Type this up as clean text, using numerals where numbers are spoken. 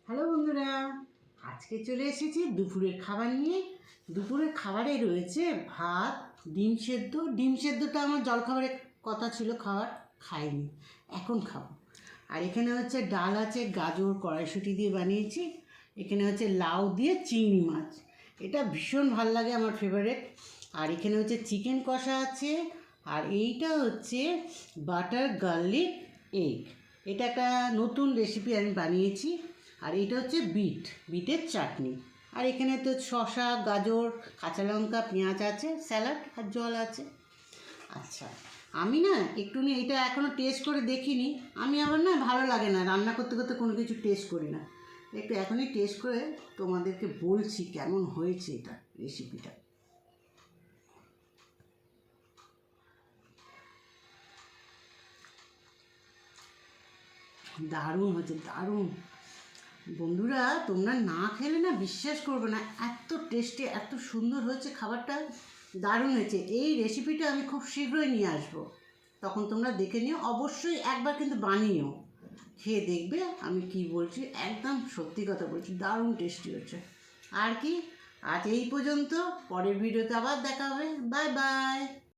Hello বন্ধুরা, আজকে চলে এসেছি দুপুরের খাবার নিয়ে। দুপুরের খাবারে রয়েছে ভাত, ডিম সেদ্ধ। ডিম সেদ্ধটা আমার জলখাবারের কথা ছিল খাওয়ার, খাইনি, এখন খাবো। আর এখানে হচ্ছে ডাল আছে, গাজর কড়াইশুঁটি দিয়ে বানিয়েছি। এখানে হচ্ছে লাউ দিয়ে চিংড়ি মাছ, এটা ভীষণ ভাল লাগে, আমার ফেভারিট। আর এখানে হচ্ছে চিকেন কষা আছে। আর এইটা হচ্ছে বাটার গার্লিক এগ, এটা একটা নতুন রেসিপি আমি বানিয়েছি। আর এটা হচ্ছে বিটের চাটনি। আর এখানে তো শসা, গাজর, কাঁচা লঙ্কা, পেঁয়াজ আছে, স্যালাড আর জল আছে। আচ্ছা, আমি না একটুখানি এটা এখনও টেস্ট করে দেখিনি। আমি আবার না ভালো লাগে না রান্না করতে করতে কোনো কিছু টেস্ট করি না। একটু এখনই টেস্ট করে তোমাদেরকে বলছি কেমন হয়েছে এটা রেসিপিটা। দারুণ হয়েছে, দারুণ। বন্ধুরা, তোমরা না খেলে না বিশ্বাস করবে না, এত টেস্টি, এত সুন্দর হয়েছে খাবারটা, দারুণ হয়েছে। এই রেসিপিটা আমি খুব শীঘ্রই নিয়ে আসবো, তখন তোমরা দেখে নিও। অবশ্যই একবার কিন্তু বানিও, খেয়ে দেখবে আমি কি বলছি, একদম সত্যি কথা বলছি, দারুণ টেস্টি হচ্ছে। আর কি, আজ এই পর্যন্ত, পরের ভিডিওতে আবার দেখা হবে। Bye bye.